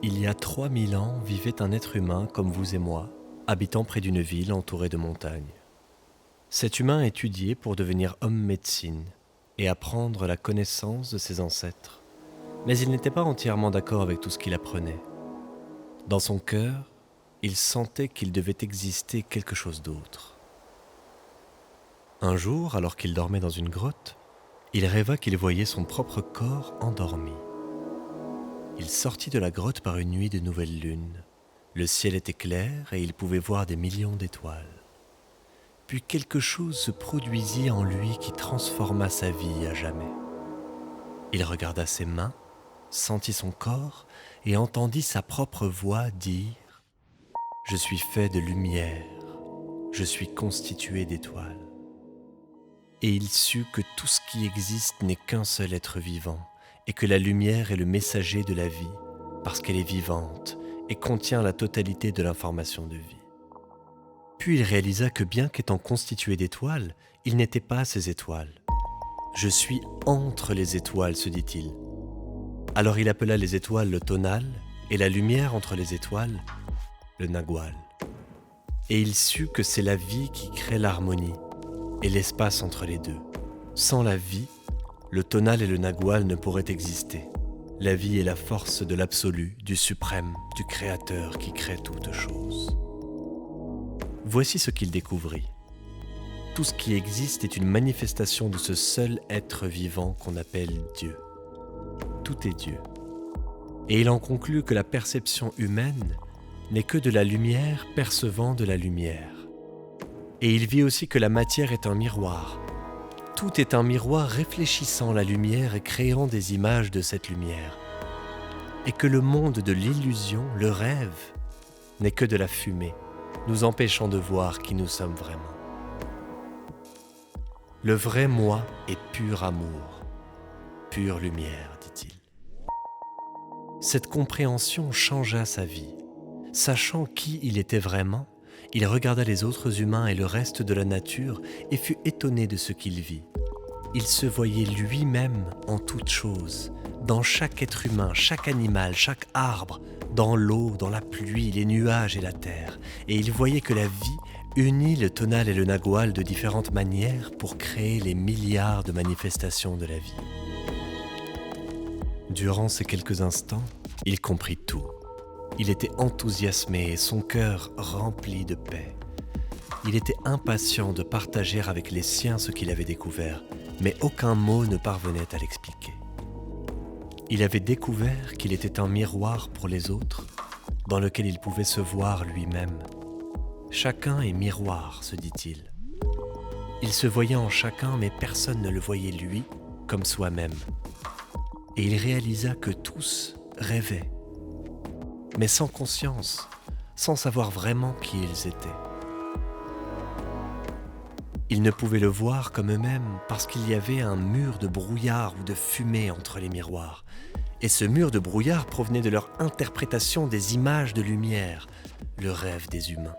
Il y a 3000 ans vivait un être humain comme vous et moi, habitant près d'une ville entourée de montagnes. Cet humain étudiait pour devenir homme médecine et apprendre la connaissance de ses ancêtres. Mais il n'était pas entièrement d'accord avec tout ce qu'il apprenait. Dans son cœur, il sentait qu'il devait exister quelque chose d'autre. Un jour, alors qu'il dormait dans une grotte, il rêva qu'il voyait son propre corps endormi. Il sortit de la grotte par une nuit de nouvelle lune. Le ciel était clair et il pouvait voir des millions d'étoiles. Puis quelque chose se produisit en lui qui transforma sa vie à jamais. Il regarda ses mains, sentit son corps et entendit sa propre voix dire « Je suis fait de lumière, je suis constitué d'étoiles. » Et il sut que tout ce qui existe n'est qu'un seul être vivant et que la lumière est le messager de la vie parce qu'elle est vivante et contient la totalité de l'information de vie. Puis il réalisa que bien qu'étant constitué d'étoiles, il n'était pas ces étoiles. « Je suis entre les étoiles », se dit-il. Alors il appela les étoiles le tonal et la lumière entre les étoiles le nagual. Et il sut que c'est la vie qui crée l'harmonie et l'espace entre les deux. Sans la vie, le tonal et le nagual ne pourraient exister. La vie est la force de l'absolu, du suprême, du créateur qui crée toutes choses. Voici ce qu'il découvrit. Tout ce qui existe est une manifestation de ce seul être vivant qu'on appelle Dieu. Tout est Dieu. Et il en conclut que la perception humaine n'est que de la lumière percevant de la lumière. Et il vit aussi que la matière est un miroir. Tout est un miroir réfléchissant la lumière et créant des images de cette lumière. Et que le monde de l'illusion, le rêve, n'est que de la fumée, nous empêchant de voir qui nous sommes vraiment. Le vrai moi est pur amour, pure lumière, dit-il. Cette compréhension changea sa vie. Sachant qui il était vraiment, il regarda les autres humains et le reste de la nature et fut étonné de ce qu'il vit. Il se voyait lui-même en toutes choses, dans chaque être humain, chaque animal, chaque arbre, dans l'eau, dans la pluie, les nuages et la terre. Et il voyait que la vie unit le tonal et le nagual de différentes manières pour créer les milliards de manifestations de la vie. Durant ces quelques instants, il comprit tout. Il était enthousiasmé et son cœur rempli de paix. Il était impatient de partager avec les siens ce qu'il avait découvert, mais aucun mot ne parvenait à l'expliquer. Il avait découvert qu'il était un miroir pour les autres, dans lequel il pouvait se voir lui-même. Chacun est miroir, se dit-il. Il se voyait en chacun, mais personne ne le voyait lui comme soi-même. Et il réalisa que tous rêvaient, mais sans conscience, sans savoir vraiment qui ils étaient. Ils ne pouvaient le voir comme eux-mêmes parce qu'il y avait un mur de brouillard ou de fumée entre les miroirs. Et ce mur de brouillard provenait de leur interprétation des images de lumière, le rêve des humains.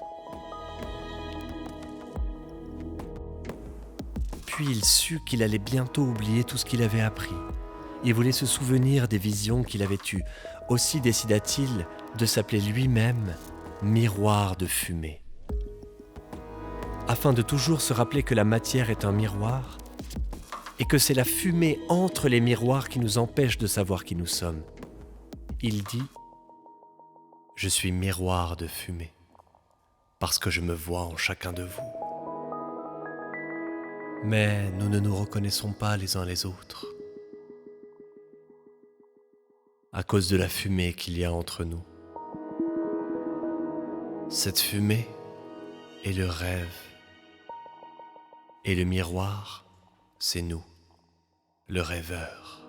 Puis il sut qu'il allait bientôt oublier tout ce qu'il avait appris. Il voulait se souvenir des visions qu'il avait eues. Aussi décida-t-il de s'appeler lui-même miroir de fumée. Afin de toujours se rappeler que la matière est un miroir et que c'est la fumée entre les miroirs qui nous empêche de savoir qui nous sommes, il dit « Je suis miroir de fumée parce que je me vois en chacun de vous. » Mais nous ne nous reconnaissons pas les uns les autres à cause de la fumée qu'il y a entre nous. Cette fumée est le rêve et le miroir, c'est nous, le rêveur.